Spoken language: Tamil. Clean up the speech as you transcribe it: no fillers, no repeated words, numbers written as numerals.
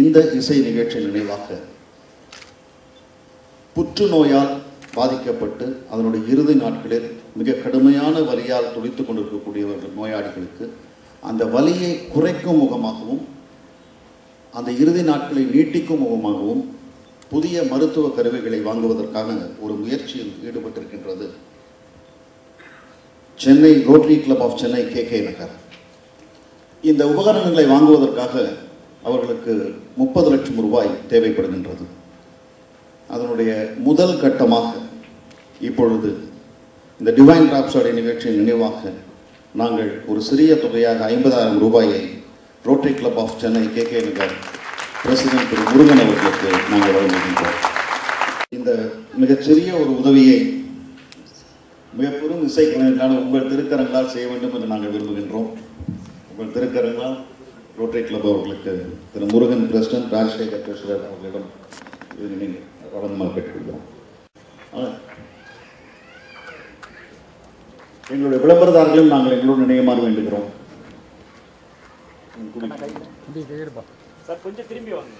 இந்த இசை நிகழ்ச்சி நினைவாக புற்றுநோயால் பாதிக்கப்பட்டு அதனுடைய இறுதி நாட்களில் மிக கடுமையான வலியால் துடித்துக் கொண்டிருக்கக்கூடியவர்கள் நோயாளிகளுக்கு அந்த வலியை குறைக்கும் முகமாகவும் அந்த இறுதி நாட்களை நீட்டிக்கும் முகமாகவும் புதிய மருத்துவ கருவிகளை வாங்குவதற்கான ஒரு முயற்சியில் ஈடுபட்டிருக்கின்றது Chennai rotary club of Chennai K Nagar. இந்த உபகரணங்களை வாங்குவதற்காக அவர்களுக்கு 30 லட்சம் ரூபாய் தேவைப்படுகின்றது. அதனுடைய முதல் கட்டமாக இப்பொழுது இந்த டிவைன் ராப்சாடி நிகழ்ச்சியின் நினைவாக நாங்கள் ஒரு சிறிய தொகையாக 50,000 ரூபாயை rotary club of Chennai K Nagar president Thiru Murugan அவர்களுக்கு நாங்கள் வழங்குகின்றோம். இந்த மிகச்சிறிய ஒரு உதவியை மிக பெரும் இசைக்கலைஞர்களான உங்கள் திருக்கரங்களால் செய்ய வேண்டும் என்று நாங்கள் விரும்புகின்றோம். உங்கள் திருக்கரங்களால் ரோட்டரி கிளப் அவர்களுக்கு திரு முருகன் பிரசிடென்ட், ராஜசேகர் ட்ரெஷரர் அவர்களிடம் வழங்குமாறு கேட்டுக்கொள்கிறோம். எங்களுடைய விளம்பரதாரர்களும் நாங்கள் எங்களோடு இணையுமாறு வேண்டுகிறோம். சார் கொஞ்சம் திரும்பி வாங்க.